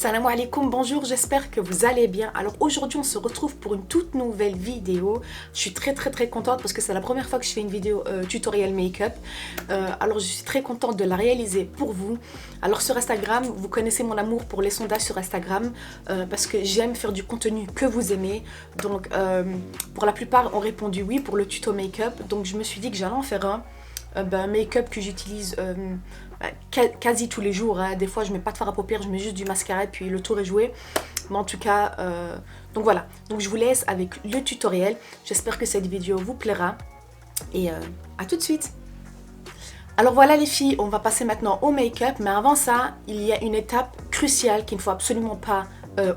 Salam alaikum, bonjour, j'espère que vous allez bien. Alors aujourd'hui on se retrouve pour une toute nouvelle vidéo. Je suis très contente parce que c'est la première fois que je fais une vidéo tutoriel make-up. Alors je suis très contente de la réaliser pour vous. Alors sur Instagram, vous connaissez mon amour pour les sondages sur Instagram parce que j'aime faire du contenu que vous aimez. Donc pour la plupart ont répondu oui pour le tuto make-up. Donc je me suis dit que j'allais en faire un. Make-up que j'utilise quasi tous les jours, hein. Des fois je mets pas de fard à paupières, je mets juste du mascara et puis le tour est joué. Mais en tout cas, donc voilà, donc je vous laisse avec le tutoriel. J'espère que cette vidéo vous plaira et à tout de suite. Alors voilà les filles, on va passer maintenant au make-up, mais avant ça, il y a une étape cruciale qu'il ne faut absolument pas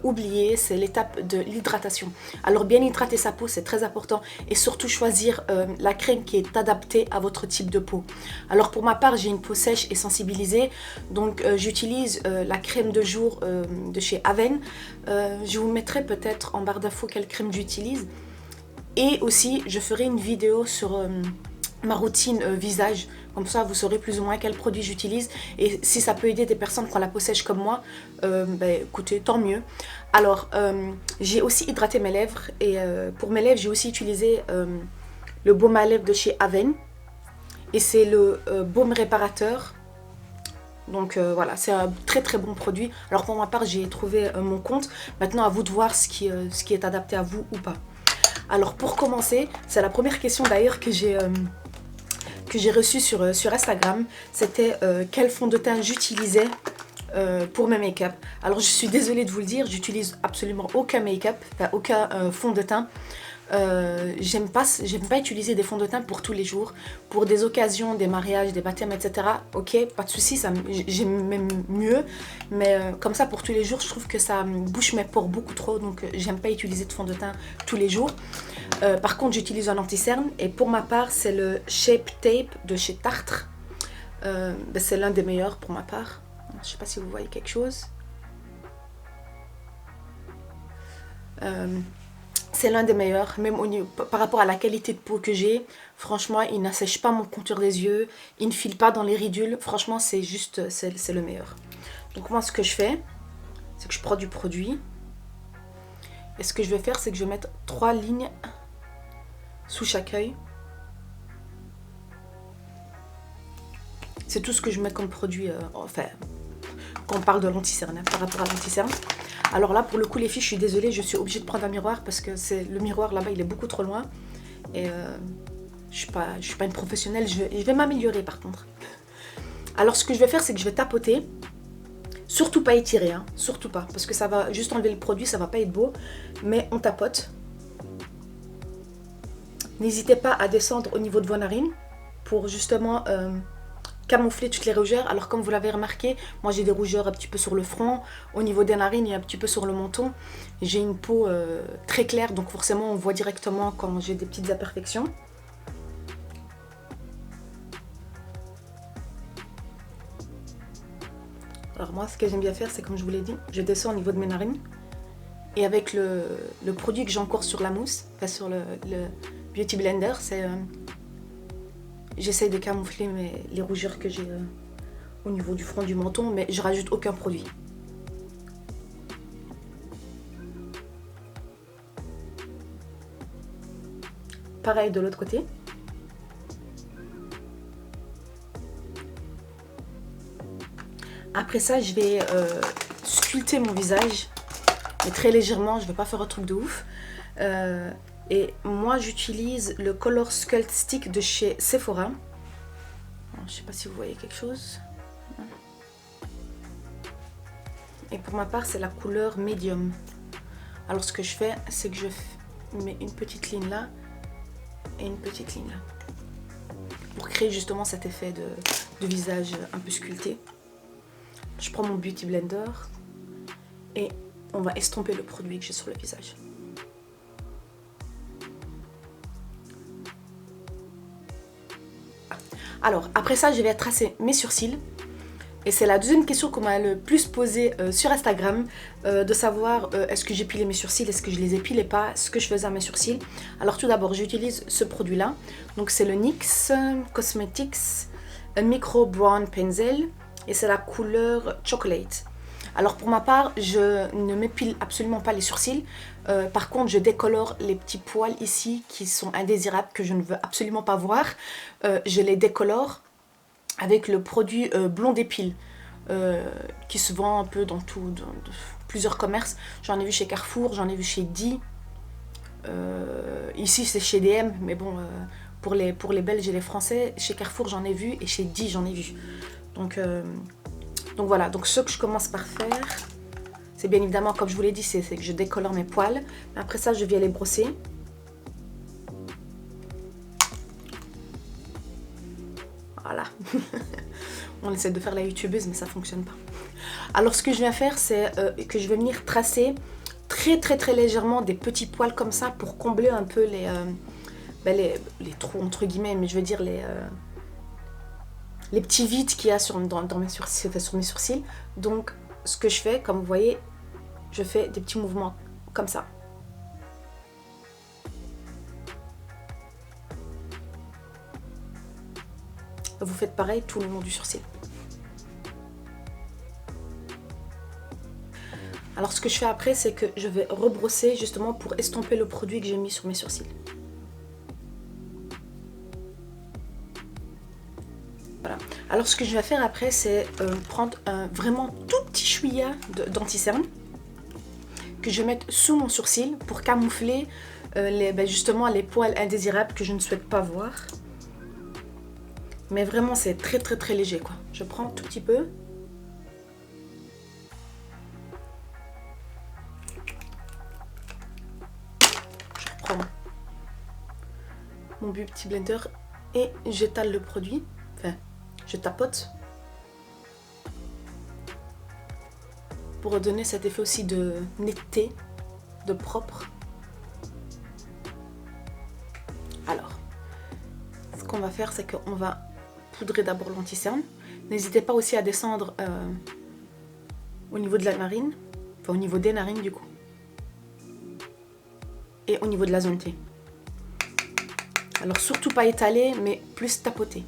oublier, c'est l'étape de l'hydratation. Alors bien hydrater sa peau, c'est très important, et surtout choisir la crème qui est adaptée à votre type de peau. Alors pour ma part, j'ai une peau sèche et sensibilisée, donc j'utilise la crème de jour de chez Aven. Je vous mettrai peut-être en barre d'infos quelle crème j'utilise, et aussi je ferai une vidéo sur ma routine visage, comme ça vous saurez plus ou moins quel produit j'utilise, et si ça peut aider des personnes qui ont la peau sèche comme moi, écoutez, tant mieux. Alors j'ai aussi hydraté mes lèvres, et pour mes lèvres j'ai aussi utilisé le baume à lèvres de chez Aven, et c'est le baume réparateur. Donc voilà, c'est un très bon produit. Alors pour ma part j'ai trouvé mon compte, maintenant à vous de voir ce qui est adapté à vous ou pas. Alors pour commencer, c'est la première question d'ailleurs que j'ai reçue sur Instagram, c'était quel fond de teint j'utilisais pour mes make-up. Alors je suis désolée de vous le dire, j'utilise absolument aucun make-up, enfin aucun fond de teint. J'aime pas utiliser des fonds de teint pour tous les jours, pour des occasions, des mariages, des baptêmes, etc. Ok, pas de souci, j'aime même mieux, mais comme ça pour tous les jours, je trouve que ça bouche mes pores beaucoup trop, donc j'aime pas utiliser de fond de teint tous les jours. Par contre, j'utilise un anti-cerne, et pour ma part, c'est le Shape Tape de chez Tartre. C'est l'un des meilleurs pour ma part. Je sais pas si vous voyez quelque chose. C'est l'un des meilleurs, même par rapport à la qualité de peau que j'ai. Franchement, il n'assèche pas mon contour des yeux, il ne file pas dans les ridules. Franchement, c'est le meilleur. Donc moi, ce que je fais, c'est que je prends du produit. Et ce que je vais faire, c'est que je vais mettre 3 lignes sous chaque œil. C'est tout ce que je mets comme produit, enfin, quand on parle de l'anti-cerne, hein, par rapport à l'anti-cerne. Alors là, pour le coup, les filles, je suis désolée, je suis obligée de prendre un miroir parce que le miroir là-bas, il est beaucoup trop loin. Et je suis pas une professionnelle, je vais m'améliorer par contre. Alors ce que je vais faire, c'est que je vais tapoter. Surtout pas étirer, hein, surtout pas, parce que ça va juste enlever le produit, ça va pas être beau. Mais on tapote. N'hésitez pas à descendre au niveau de vos narines pour justement camoufler toutes les rougeurs. Alors comme vous l'avez remarqué, moi j'ai des rougeurs un petit peu sur le front, au niveau des narines et un petit peu sur le menton. J'ai une peau très claire, donc forcément on voit directement quand j'ai des petites imperfections. Alors moi ce que j'aime bien faire, c'est comme je vous l'ai dit, je descends au niveau de mes narines. Et avec le produit que j'ai encore sur la mousse, enfin sur le Beauty Blender, j'essaye de camoufler les rougeurs que j'ai au niveau du front, du menton, mais je rajoute aucun produit. Pareil de l'autre côté. Après ça, je vais sculpter mon visage, mais très légèrement, je ne vais pas faire un truc de ouf. Et moi j'utilise le Color Sculpt Stick de chez Sephora. Je ne sais pas si vous voyez quelque chose. Et pour ma part c'est la couleur Medium. Alors ce que je fais, c'est que je mets une petite ligne là et une petite ligne là. Pour créer justement cet effet de visage un peu sculpté. Je prends mon Beauty Blender et on va estomper le produit que j'ai sur le visage. Alors, après ça, je vais tracer mes sourcils. Et c'est la deuxième question qu'on m'a le plus posée sur Instagram, de savoir est-ce que j'épilais mes sourcils, est-ce que je les épilais pas, ce que je faisais à mes sourcils. Alors tout d'abord, j'utilise ce produit-là. Donc c'est le NYX Cosmetics Micro Brown Pencil et c'est la couleur Chocolate. Alors pour ma part, je ne m'épile absolument pas les sourcils. Par contre, je décolore les petits poils ici qui sont indésirables, que je ne veux absolument pas voir. Je les décolore avec le produit blond d'épile qui se vend un peu dans plusieurs commerces. J'en ai vu chez Carrefour, j'en ai vu chez Di. Ici c'est chez DM, mais bon, pour les Belges et les Français, chez Carrefour j'en ai vu et chez Di j'en ai vu. Donc voilà, donc ce que je commence par faire, c'est bien évidemment, comme je vous l'ai dit, c'est que je décolore mes poils. Après ça, je viens les brosser. Voilà. On essaie de faire la youtubeuse, mais ça fonctionne pas. Alors ce que je viens faire, c'est que je vais venir tracer très légèrement des petits poils comme ça pour combler un peu les trous entre guillemets, mais je veux dire les petits vides qu'il y a sur mes sourcils. Donc ce que je fais, comme vous voyez, je fais des petits mouvements comme ça. Vous faites pareil tout le long du sourcil. Alors ce que je fais après, c'est que je vais rebrosser justement pour estomper le produit que j'ai mis sur mes sourcils. Voilà. Alors ce que je vais faire après, c'est prendre un vraiment tout petit chouïa d'anti-cerne que je vais mettre sous mon sourcil pour camoufler justement les poils indésirables que je ne souhaite pas voir. Mais vraiment c'est très léger quoi. Je prends un tout petit peu. Je reprends mon petit blender et j'étale le produit. Enfin, je tapote. Pour donner cet effet aussi de netteté, de propre. Alors, ce qu'on va faire, c'est qu'on va poudrer d'abord l'anti-cerne. N'hésitez pas aussi à descendre au niveau de la narine, enfin au niveau des narines du coup, et au niveau de la zone T. Alors surtout pas étaler, mais plus tapoter.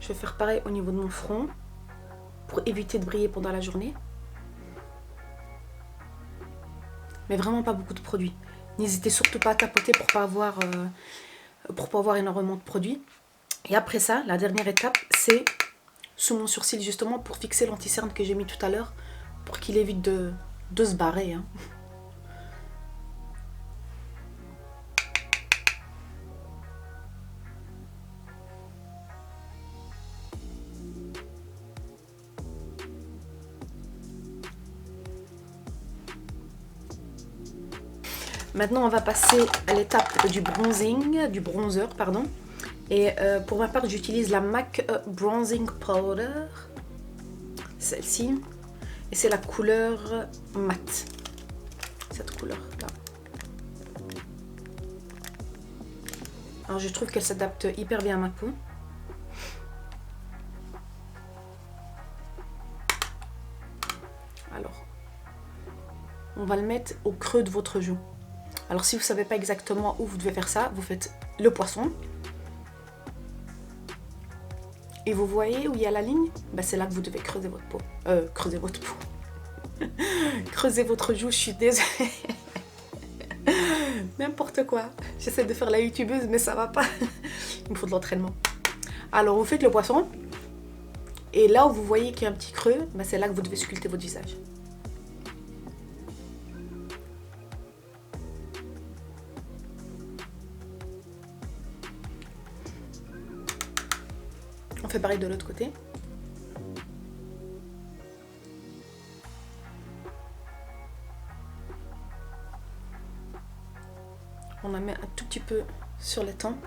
Je vais faire pareil au niveau de mon front pour éviter de briller pendant la journée. Mais vraiment pas beaucoup de produits. N'hésitez surtout pas à tapoter pour pas avoir énormément de produits. Et après ça, la dernière étape, c'est sous mon sourcil justement pour fixer l'anti-cerne que j'ai mis tout à l'heure pour qu'il évite de se barrer. Hein. Maintenant, on va passer à l'étape du bronzer, pardon. Et pour ma part, j'utilise la MAC Bronzing Powder, celle-ci. Et c'est la couleur mat, cette couleur-là. Alors, je trouve qu'elle s'adapte hyper bien à ma peau. Alors, on va le mettre au creux de votre joue. Alors si vous ne savez pas exactement où vous devez faire ça, vous faites le poisson. Et vous voyez où il y a la ligne, ben, c'est là que vous devez creuser votre peau. Creuser votre peau. Creuser votre joue, je suis désolée. N'importe quoi. J'essaie de faire la youtubeuse, mais ça va pas. Il me faut de l'entraînement. Alors vous faites le poisson. Et là où vous voyez qu'il y a un petit creux, ben, c'est là que vous devez sculpter votre visage. On fait pareil de l'autre côté. On la met un tout petit peu sur les tempes.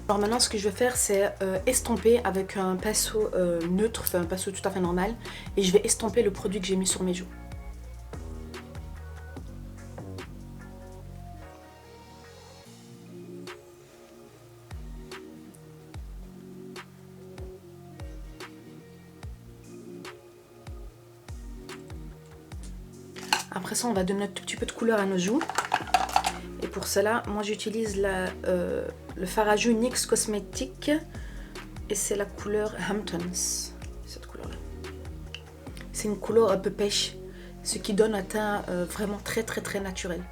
Alors maintenant, ce que je vais faire, c'est estomper avec un pinceau neutre, enfin un pinceau tout à fait normal. Et je vais estomper le produit que j'ai mis sur mes joues. après ça, on va donner un tout petit peu de couleur à nos joues. Et pour cela, moi j'utilise le fard à joues NYX Cosmetics. Et c'est la couleur Hamptons. Cette couleur-là. C'est une couleur un peu pêche. Ce qui donne un teint vraiment très très très naturel.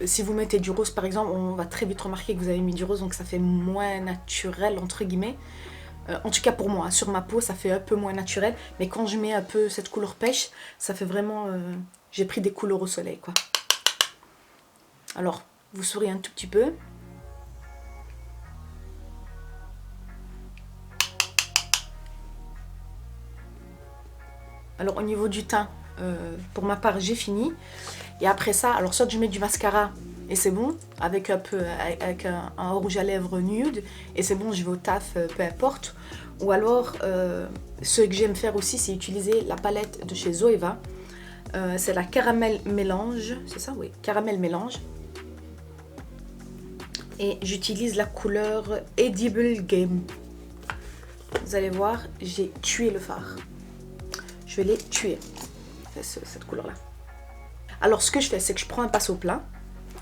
Si vous mettez du rose par exemple, on va très vite remarquer que vous avez mis du rose. Donc ça fait moins naturel entre guillemets. En tout cas pour moi, sur ma peau ça fait un peu moins naturel. Mais quand je mets un peu cette couleur pêche, ça fait vraiment... j'ai pris des couleurs au soleil quoi. Alors, vous souriez un tout petit peu. Alors au niveau du teint, pour ma part j'ai fini. Et après ça, alors soit je mets du mascara et c'est bon, avec un peu avec un rouge à lèvres nude et c'est bon, je vais au taf, peu importe. Ou alors, ce que j'aime faire aussi, c'est utiliser la palette de chez Zoeva. C'est la Caramel Mélange, c'est ça? Oui, Caramel Mélange. Et j'utilise la couleur Edible Game. Vous allez voir, j'ai tué le fard. Je vais les tuer, cette couleur-là. Alors, ce que je fais, c'est que je prends un pinceau plat,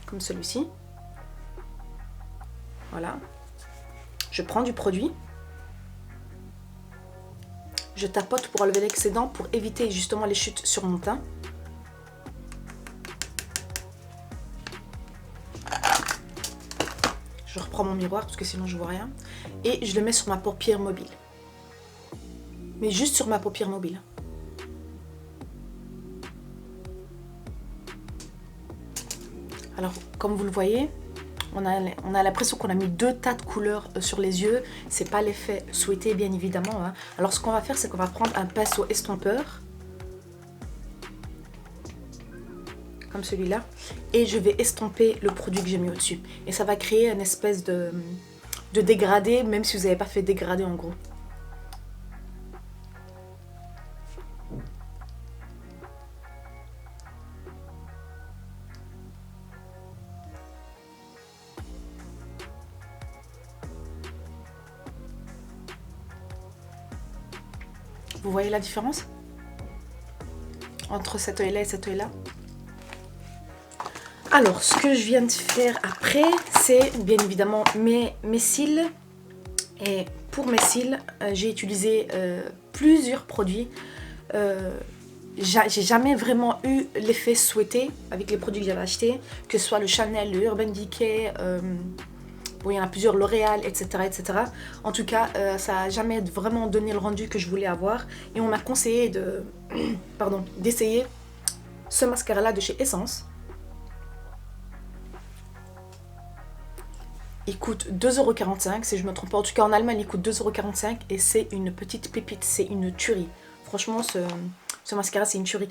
comme celui-ci. Voilà. Je prends du produit. Je tapote pour enlever l'excédent, pour éviter justement les chutes sur mon teint. Je reprends mon miroir parce que sinon je vois rien. Et je le mets sur ma paupière mobile. Mais juste sur ma paupière mobile. Alors, comme vous le voyez, on a l'impression qu'on a mis 2 tas de couleurs sur les yeux. C'est pas l'effet souhaité, bien évidemment. Hein. Alors, ce qu'on va faire, c'est qu'on va prendre un pinceau estompeur. Comme celui-là. Et je vais estomper le produit que j'ai mis au-dessus. Et ça va créer une espèce de dégradé, même si vous n'avez pas fait dégradé en gros. Vous voyez la différence entre cet œil-là et cet œil-là? Alors, ce que je viens de faire après, c'est bien évidemment mes cils. Et pour mes cils, j'ai utilisé plusieurs produits. J'ai jamais vraiment eu l'effet souhaité avec les produits que j'avais achetés, que ce soit le Chanel, le Urban Decay, bon, il y en a plusieurs, L'Oréal, etc., etc. En tout cas, ça n'a jamais vraiment donné le rendu que je voulais avoir. Et on m'a conseillé d'essayer ce mascara-là de chez Essence. Il coûte 2,45 € si je ne me trompe pas. En tout cas, en Allemagne, il coûte 2,45 € et c'est une petite pépite, c'est une tuerie. Franchement, ce mascara, c'est une tuerie.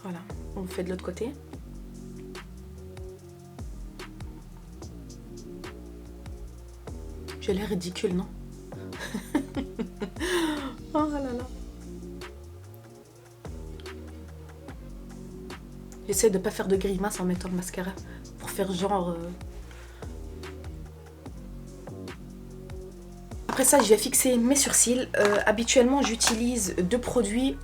Voilà, on le fait de l'autre côté. J'ai l'air ridicule, non? Oh là là. J'essaie de ne pas faire de grimace en mettant le mascara pour faire genre... Après ça, je vais fixer mes sourcils. Habituellement, j'utilise 2 produits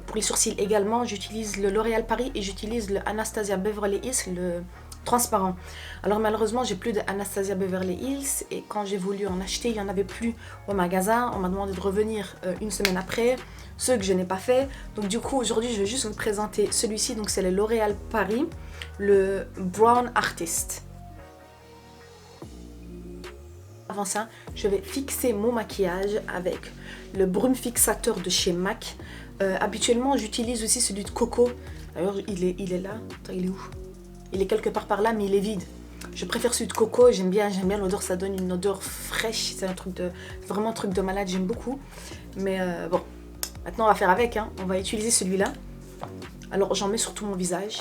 pour les sourcils également. J'utilise le L'Oréal Paris et j'utilise le Anastasia Beverly Hills, le transparent. Alors malheureusement, j'ai plus de Anastasia Beverly Hills et quand j'ai voulu en acheter, il n'y en avait plus au magasin. On m'a demandé de revenir une semaine après, ce que je n'ai pas fait. Donc du coup, aujourd'hui, je vais juste vous présenter celui-ci. Donc c'est le L'Oréal Paris, le Brown Artist. Avant ça, je vais fixer mon maquillage avec le brume fixateur de chez MAC. Habituellement, j'utilise aussi celui de Coco. D'ailleurs, il est là. Attends, il est où? Il est quelque part par là, mais il est vide. Je préfère celui de Coco. J'aime bien l'odeur. Ça donne une odeur fraîche. C'est vraiment un truc de malade. J'aime beaucoup. Mais bon, maintenant, on va faire avec. Hein. On va utiliser celui-là. Alors, j'en mets sur tout mon visage.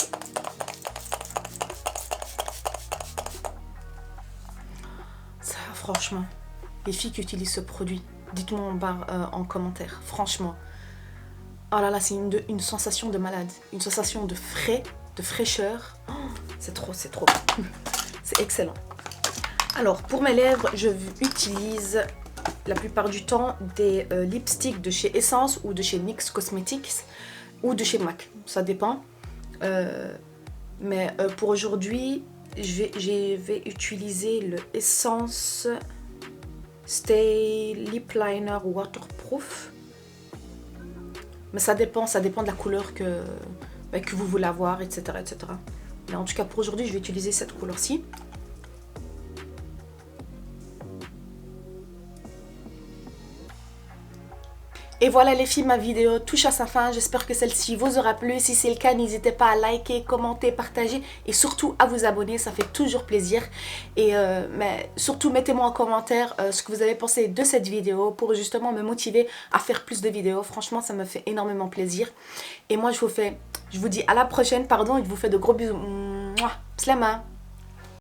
Ça, franchement, les filles qui utilisent ce produit, Dites-moi en barre en commentaire, franchement. Oh là là, c'est une sensation de malade. Une sensation de frais, de fraîcheur. Oh, c'est trop, c'est trop. C'est excellent. Alors, pour mes lèvres, je utilise la plupart du temps des lipsticks de chez Essence ou de chez NYX Cosmetics ou de chez MAC. Ça dépend. Mais pour aujourd'hui, je vais utiliser le Essence Stay Lip Liner Waterproof. Mais ça dépend de la couleur que vous voulez avoir, etc., etc. Mais en tout cas, pour aujourd'hui, je vais utiliser cette couleur-ci. Et voilà les filles, ma vidéo touche à sa fin. J'espère que celle-ci vous aura plu. Si c'est le cas, n'hésitez pas à liker, commenter, partager et surtout à vous abonner. Ça fait toujours plaisir. Et mais surtout, mettez-moi en commentaire ce que vous avez pensé de cette vidéo pour justement me motiver à faire plus de vidéos. Franchement, ça me fait énormément plaisir. Et moi, je vous dis à la prochaine, pardon, et je vous fais de gros bisous. Mouah, Slama.